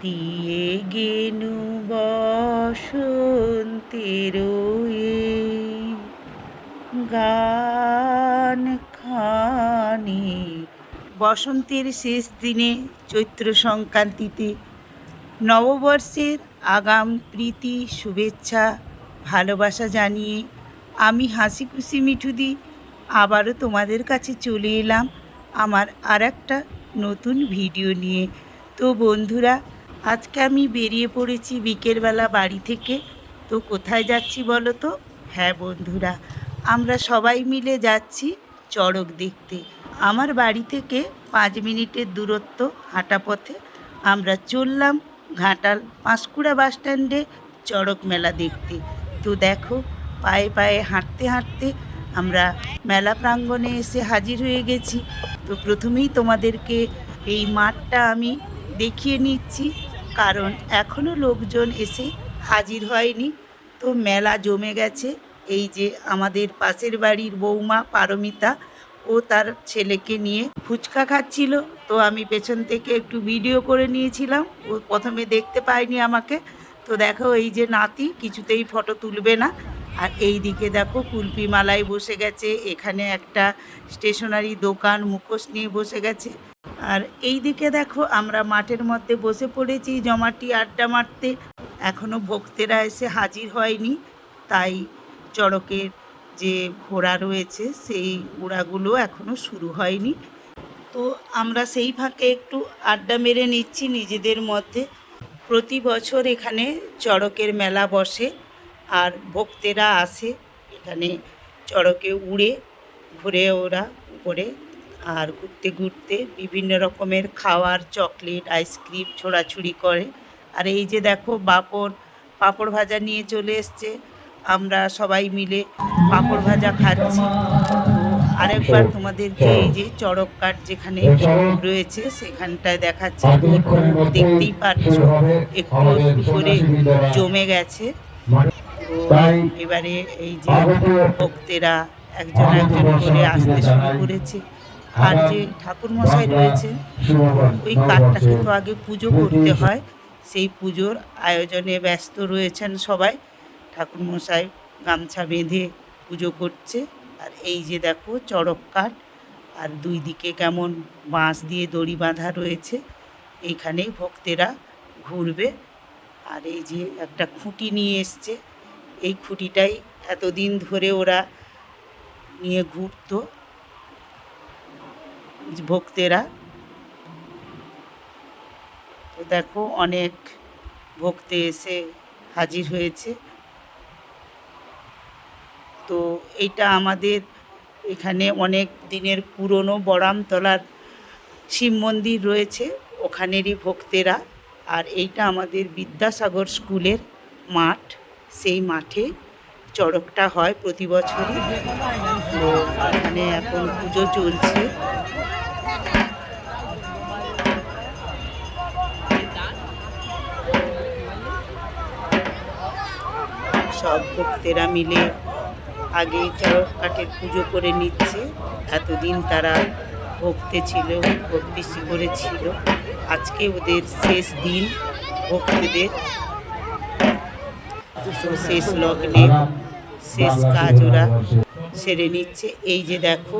দিয়ে গেনু বসন্তের গান খানি। বসন্তের শেষ দিনে চৈত্র সংক্রান্তিতে নববর্ষের আগাম প্রীতি শুভেচ্ছা ভালোবাসা জানিয়ে আমি হাসি খুশি মিঠুদি আবারও তোমাদের কাছে চলে এলাম আমার আর একটা নতুন ভিডিও নিয়ে। তো বন্ধুরা, আজকে আমি বেরিয়ে পড়েছি বিকেলবেলা বাড়ি থেকে। তো কোথায় যাচ্ছি বলো তো? হ্যাঁ বন্ধুরা, আমরা সবাই মিলে যাচ্ছি চড়ক দেখতে। আমার বাড়ি থেকে 5 মিনিটের দূরত্ব হাঁটা পথে আমরা চললাম ঘাটাল পাঁশকুড়া বাস স্ট্যান্ডে চড়ক মেলা দেখতে। তো দেখো, পায়ে পায়ে হাঁটতে হাঁটতে আমরা মেলা প্রাঙ্গণে এসে হাজির হয়ে গেছি। তো প্রথমেই তোমাদেরকে এই মাঠটা আমি দেখিয়ে নিচ্ছি, কারণ এখনও লোকজন এসে হাজির হয়নি। তো মেলা জমে গেছে। এই যে আমাদের পাশের বাড়ির বৌমা পারমিতা, ও তার ছেলেকে নিয়ে ফুচকা খাচ্ছিল। তো আমি পেছন থেকে একটু ভিডিও করে নিয়েছিলাম। ও প্রথমে দেখতে পায়নি আমাকে। তো দেখো, এই যে নাতি কিছুতেই ফটো তুলবে না। আর এই দিকে দেখো কুলপি মালায় বসে গেছে। এখানে একটা স্টেশনারি দোকান মুখোশ নিয়ে বসে গেছে। আর এই দিকে দেখো আমরা মাঠের মধ্যে বসে পড়েছি জমাটি আড্ডা মারতে। এখনও ভক্তেরা এসে হাজির হয়নি, তাই চড়কের যে ঘোড়া রয়েছে সেই ঘোড়াগুলো এখনও শুরু হয়নি। তো আমরা সেই ফাঁকে একটু আড্ডা মেরে নিচ্ছি নিজেদের মধ্যে। প্রতি বছর এখানে চড়কের মেলা বসে আর ভক্তেরা আসে এখানে চড়কে উড়ে ঘুরে ওরা উপরে। আর ঘুরতে ঘুরতে বিভিন্ন রকমের খাওয়ার চকলেট আইসক্রিম ছোড়াছুড়ি করে। আর এই যে দেখো পাঁপড় ভাজা নিয়ে চলে এসছে। আমরা সবাই মিলে পাঁপড় ভাজা খাচ্ছি। তো আরেকবার তোমাদেরকে এই যে চড়ক কাঠ যেখানে রয়েছে সেখানটায় দেখাচ্ছি। দেখতেই পাচ্ছ একটু একটু করে জমে গেছে। তো এবারে এই যে ভক্তেরা একজন একজন করে আসতে শুরু করেছে। আর যে ঠাকুরমশাই রয়েছে, ওই কাঠটাকে তো আগে পুজো করতে হয়, সেই পুজোর আয়োজনে ব্যস্ত রয়েছেন সবাই। ঠাকুরমশাই গামছা বেঁধে পুজো করছে। আর এই যে দেখো চড়ক কাঠ, আর দুই দিকে কেমন বাঁশ দিয়ে দড়ি বাঁধা রয়েছে। এইখানেই ভক্তেরা ঘুরবে। আর এই যে একটা খুঁটি নিয়ে এসছে, এই খুঁটিটাই এতদিন ধরে ওরা নিয়ে ঘুরতো ভক্তেরা। তো দেখো অনেক ভক্তে এসে হাজির হয়েছে। তো এইটা আমাদের এখানে অনেক দিনের পুরনো বড়ামতলার শিব মন্দির রয়েছে, ওখানেরই ভক্তেরা। আর এইটা আমাদের বিদ্যাসাগর স্কুলের মাঠ, সেই মাঠে চড়কটা হয় প্রতি বছরই। তো এখানে এখন পুজো চলছে। সব ভক্তেরা মিলে আগে চড়ক কাঠের পুজো করে নিচ্ছে। এতদিন তারা ভক্তে ছিল, ভক্তি করেছিল। আজকে ওদের শেষ দিন ভক্তদের, শেষ লগ্নে শেষ কাজ ওরা সেরে নিচ্ছে। এই যে দেখো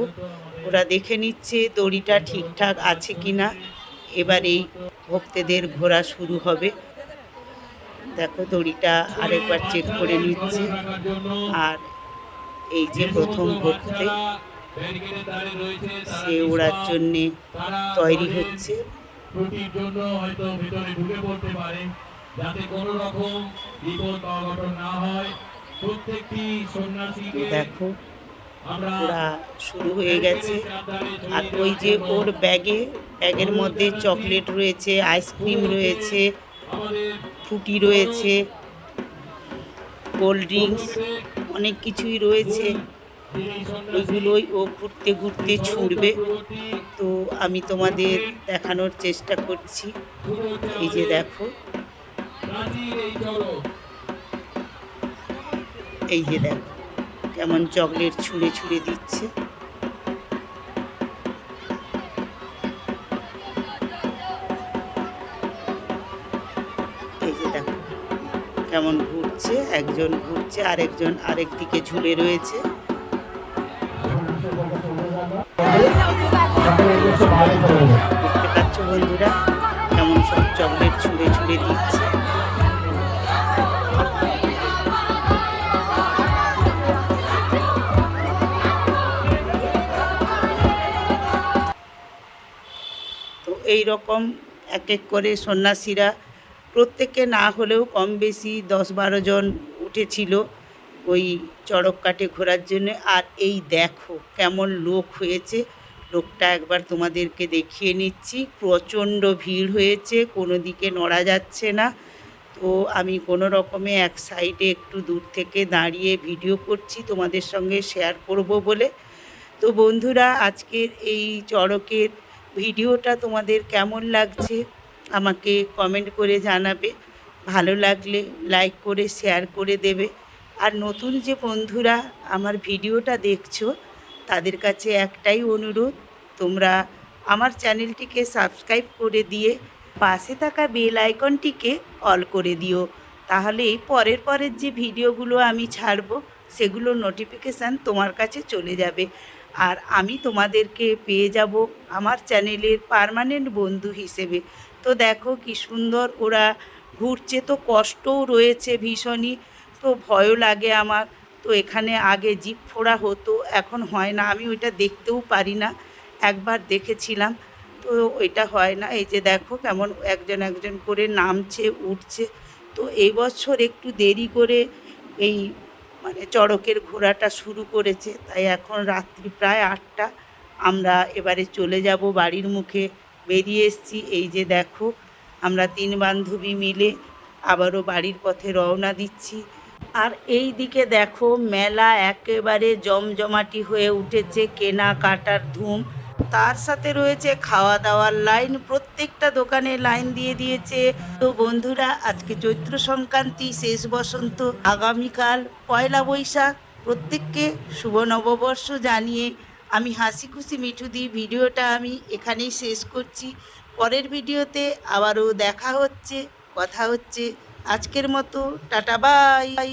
ওরা দেখে নিচ্ছে দড়িটা ঠিকঠাক আছে কিনা। এবার এই ভক্তদের ঘোরা শুরু হবে। দেখো দড়িটা আরেকবার চেক করে নিচ্ছে। আর এই যে প্রথম ভক্তে, সে ওড়ার জন্যে তৈরি হচ্ছে। দেখো ওরা শুরু হয়ে গেছে। আর ওই যে ওর ব্যাগের মধ্যে চকলেট রয়েছে, আইসক্রিম রয়েছে, ফ্রুটি রয়েছে, কোল্ড ড্রিঙ্কস, অনেক কিছুই রয়েছে। ওইগুলোই ও ঘুরতে ঘুরতে ছুঁড়বে। তো আমি তোমাদের দেখানোর চেষ্টা করছি। এই যে দেখো, এই যে দেখো কেমন চকলেট ছুঁড়ে ছুঁড়ে দিচ্ছে। কেমন ঘুরছে, একজন ঘুরছে আরেকজন আরেক দিকে ঝুলে রয়েছে। দেখতে পাচ্ছ বন্ধুরা কেমন সব চকলেট ছুঁড়ে ছুঁড়ে দিচ্ছে। তো এই রকম এক এক করে সন্ন্যাসীরা প্রত্যেকে না হলেও কম বেশি 10-12 জন উঠেছিল ওই চড়ক কাঠে ঘোরার জন্য। আর এই দেখো কেমন লোক হয়েছে, লোকটা একবার তোমাদেরকে দেখিয়ে নিচ্ছি। প্রচণ্ড ভিড় হয়েছে, কোনো দিকে নড়া যাচ্ছে না। তো আমি কোনো রকমে এক সাইডে একটু দূর থেকে দাঁড়িয়ে ভিডিও করছি তোমাদের সঙ্গে শেয়ার করব বলে। তো বন্ধুরা আজকের এই চড়কের ভিডিওটা তোমাদের কেমন লাগছে আমাকে কমেন্ট করে জানাবে। ভালো লাগলে লাইক করে শেয়ার করে দেবে। আর নতুন যে বন্ধুরা আমার ভিডিওটা দেখছো তাদের কাছে একটাই অনুরোধ, তোমরা আমার চ্যানেলটিকে সাবস্ক্রাইব করে দিয়ে পাশে থাকা বেল আইকনটিকে অল করে দিও। তাহলেই পরের যে ভিডিওগুলো আমি ছাড়বো সেগুলোর নোটিফিকেশান তোমার কাছে চলে যাবে। আর আমি তোমাদেরকে পেয়ে যাব আমার চ্যানেলের পার্মানেন্ট বন্ধু হিসেবে। তো দেখো কি সুন্দর ওরা ঘুরছে, তো কষ্টও রয়েছে ভীষণই, তো ভয়ও লাগে আমার। তো এখানে আগে জিপ ফোড়া হতো, এখন হয় না, আমি ওইটা দেখতেও পারি না। একবার দেখেছিলাম, তো ওইটা হয় না। এই যে দেখো কেমন একজন একজন করে নামছে উঠছে। তো এই বছর একটু দেরি করে এই মানে চড়কের ঘোরাটা শুরু করেছে, তাই এখন রাত্রি প্রায় 8টা। আমরা এবারে চলে যাব বাড়ির মুখে, বেরিয়ে এসেছি। এই যে দেখো আমরা 3 বান্ধবী মিলে আবারও বাড়ির পথে রওনা দিচ্ছি। আর এই দিকে দেখো মেলা একেবারে জমজমাটি হয়ে উঠেছে, কেনাকাটার ধুম, তার সাথে রয়েছে খাওয়া দাওয়ার লাইন, প্রত্যেকটা দোকানে লাইন দিয়ে দিয়েছে। তো বন্ধুরা আজকে চৈত্র সংক্রান্তি, শেষ বসন্ত, আগামীকাল পয়লা বৈশাখ, প্রত্যেককে শুভ নববর্ষ জানিয়ে আমি হাসি খুশি মিঠুদি ভিডিওটা আমি এখানেই শেষ করছি। পরের ভিডিওতে আবারও দেখা হচ্ছে, কথা হচ্ছে। আজকের মতো টাটা বাই।